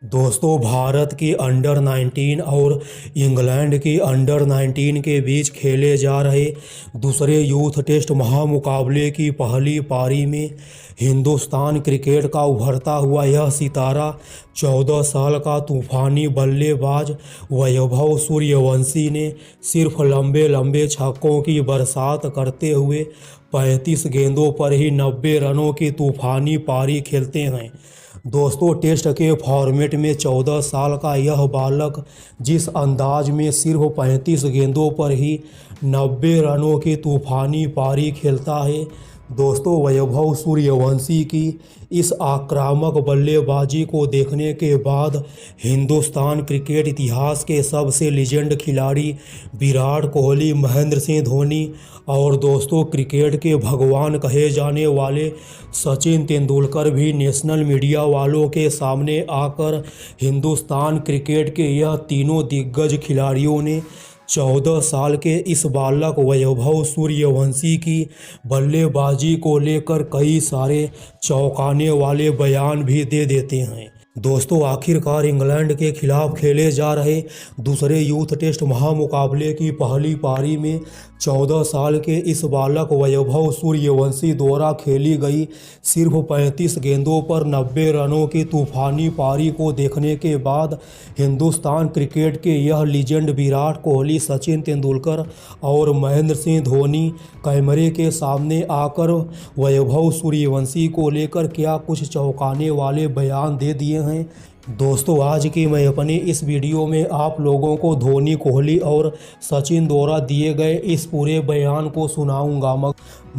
दोस्तों, भारत की अंडर 19 और इंग्लैंड की अंडर 19 के बीच खेले जा रहे दूसरे यूथ टेस्ट महामुकाबले की पहली पारी में हिंदुस्तान क्रिकेट का उभरता हुआ यह सितारा 14 साल का तूफानी बल्लेबाज वैभव सूर्यवंशी ने सिर्फ लंबे लंबे छक्कों की बरसात करते हुए 35 गेंदों पर ही 90 रनों की तूफानी पारी खेलते हैं। दोस्तों, टेस्ट के फॉर्मेट में 14 साल का यह बालक जिस अंदाज में सिर्फ 35 गेंदों पर ही 90 रनों की तूफानी पारी खेलता है, दोस्तों वैभव सूर्यवंशी की इस आक्रामक बल्लेबाजी को देखने के बाद हिंदुस्तान क्रिकेट इतिहास के सबसे लीजेंड खिलाड़ी विराट कोहली, महेंद्र सिंह धोनी और दोस्तों क्रिकेट के भगवान कहे जाने वाले सचिन तेंदुलकर भी नेशनल मीडिया वालों के सामने आकर हिंदुस्तान क्रिकेट के यह तीनों दिग्गज खिलाड़ियों ने 14 साल के इस बालक वैभव सूर्यवंशी की बल्लेबाजी को लेकर कई सारे चौंकाने वाले बयान भी दे देते हैं। दोस्तों, आखिरकार इंग्लैंड के खिलाफ खेले जा रहे दूसरे यूथ टेस्ट महामुकाबले की पहली पारी में 14 साल के इस बालक वैभव सूर्यवंशी द्वारा खेली गई सिर्फ 35 गेंदों पर 90 रनों की तूफानी पारी को देखने के बाद हिंदुस्तान क्रिकेट के यह लीजेंड विराट कोहली, सचिन तेंदुलकर और महेंद्र सिंह धोनी कैमरे के सामने आकर वैभव सूर्यवंशी को लेकर क्या कुछ चौंकाने वाले बयान दे दिए हैं। दोस्तों, आज की मैं अपनी इस वीडियो में आप लोगों को धोनी, कोहली और सचिन द्वारा दिए गए इस पूरे बयान को सुनाऊंगा।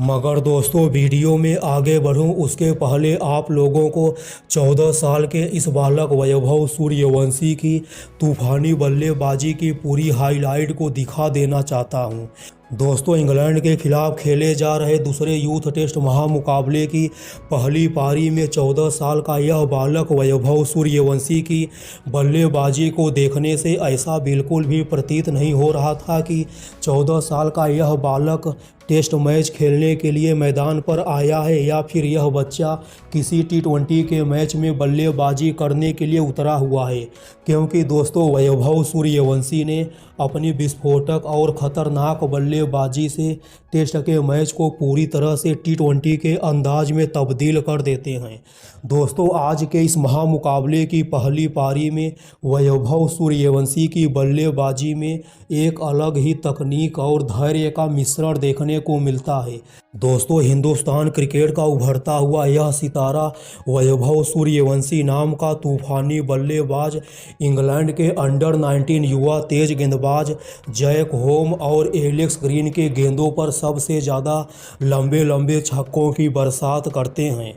मगर दोस्तों, वीडियो में आगे बढ़ूं उसके पहले आप लोगों को 14 साल के इस बालक वैभव सूर्यवंशी की तूफानी बल्लेबाजी की पूरी हाईलाइट को दिखा देना चाहता हूं। दोस्तों, इंग्लैंड के खिलाफ खेले जा रहे दूसरे यूथ टेस्ट महामुकाबले की पहली पारी में 14 साल का यह बालक वैभव सूर्यवंशी की बल्लेबाजी को देखने से ऐसा बिल्कुल भी प्रतीत नहीं हो रहा था कि 14 साल का यह बालक टेस्ट मैच खेलने के लिए मैदान पर आया है या फिर यह बच्चा किसी T20 के मैच में बल्लेबाजी करने के लिए उतरा हुआ है, क्योंकि दोस्तों वैभव सूर्यवंशी ने अपनी विस्फोटक और ख़तरनाक बल्लेबाजी से टेस्ट के मैच को पूरी तरह से T20 के अंदाज में तब्दील कर देते हैं। दोस्तों, आज के इस महामुकाबले की पहली पारी में वैभव सूर्यवंशी की बल्लेबाजी में एक अलग ही तकनीक और धैर्य का मिश्रण देखने को मिलता है। दोस्तों, हिंदुस्तान क्रिकेट का उभरता हुआ यह सितारा वैभव सूर्यवंशी नाम का तूफानी बल्लेबाज इंग्लैंड के अंडर 19 युवा तेज गेंदबाज जैक होम और एलेक्स ग्रीन के गेंदों पर सबसे ज़्यादा लंबे लंबे छक्कों की बरसात करते हैं।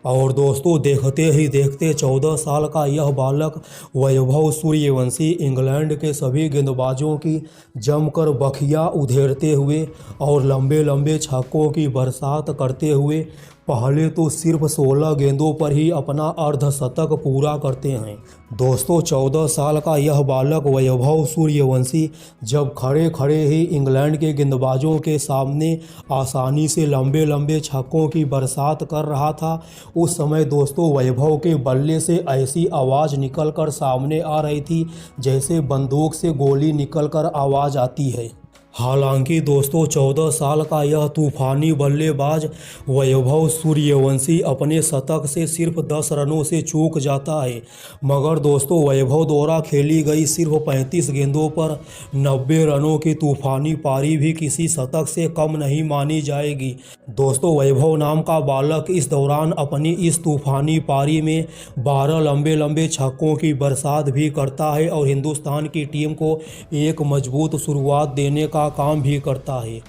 और दोस्तों, देखते ही देखते 14 साल का यह बालक वैभव सूर्यवंशी इंग्लैंड के सभी गेंदबाजों की जमकर बखिया उधेड़ते हुए और लंबे लंबे छक्कों की बरसात करते हुए पहले तो सिर्फ 16 गेंदों पर ही अपना अर्धशतक पूरा करते हैं। दोस्तों, 14 साल का यह बालक वैभव सूर्यवंशी जब खड़े खड़े ही इंग्लैंड के गेंदबाजों के सामने आसानी से लंबे लंबे छक्कों की बरसात कर रहा था, उस समय दोस्तों वैभव के बल्ले से ऐसी आवाज़ निकलकर सामने आ रही थी जैसे बंदूक से गोली निकलकर आवाज़ आती है। हालांकि दोस्तों, 14 साल का यह तूफानी बल्लेबाज वैभव सूर्यवंशी अपने शतक से सिर्फ 10 रनों से चूक जाता है, मगर दोस्तों वैभव द्वारा खेली गई सिर्फ 35 गेंदों पर 90 रनों की तूफानी पारी भी किसी शतक से कम नहीं मानी जाएगी। दोस्तों, वैभव नाम का बालक इस दौरान अपनी इस तूफानी पारी में 12 लंबे लंबे छक्कों की बरसात भी करता है और हिंदुस्तान की टीम को एक मजबूत शुरुआत देने का काम भी करता है।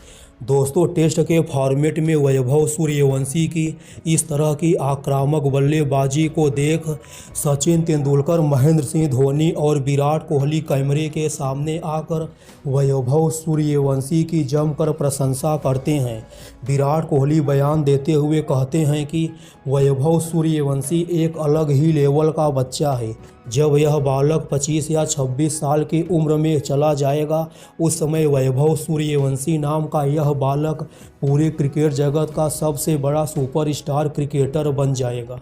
दोस्तों, टेस्ट के फॉर्मेट में वैभव सूर्यवंशी की इस तरह की आक्रामक बल्लेबाजी को देख सचिन तेंदुलकर, महेंद्र सिंह धोनी और विराट कोहली कैमरे के सामने आकर वैभव सूर्यवंशी की जमकर प्रशंसा करते हैं। विराट कोहली बयान देते हुए कहते हैं कि वैभव सूर्यवंशी एक अलग ही लेवल का बच्चा है। जब यह बालक 25 या 26 साल की उम्र में चला जाएगा, उस समय वैभव सूर्यवंशी नाम का यह बालक पूरे क्रिकेट जगत का सबसे बड़ा सुपरस्टार क्रिकेटर बन जाएगा।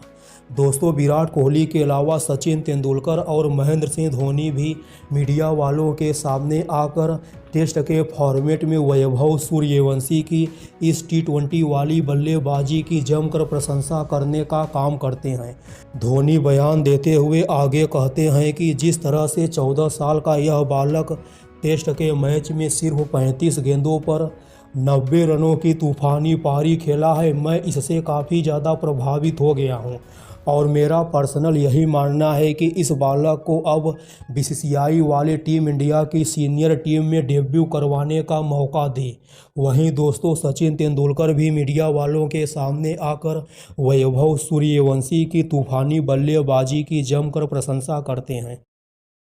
दोस्तों, विराट कोहली के अलावा सचिन तेंदुलकर और महेंद्र सिंह धोनी भी मीडिया वालों के सामने आकर टेस्ट के फॉर्मेट में वैभव सूर्यवंशी की इस टी20 वाली बल्लेबाजी की जमकर प्रशंसा करने का काम करते हैं। धोनी बयान देते हुए आगे कहते हैं कि जिस तरह से 14 साल का यह बालक टेस्ट के मैच में सिर्फ 35 गेंदों पर 90 रनों की तूफानी पारी खेला है, मैं इससे काफ़ी ज़्यादा प्रभावित हो गया हूं और मेरा पर्सनल यही मानना है कि इस बालक को अब बीसीसीआई वाले टीम इंडिया की सीनियर टीम में डेब्यू करवाने का मौका दे। वहीं दोस्तों, सचिन तेंदुलकर भी मीडिया वालों के सामने आकर वैभव सूर्यवंशी की तूफानी बल्लेबाजी की जमकर प्रशंसा करते हैं।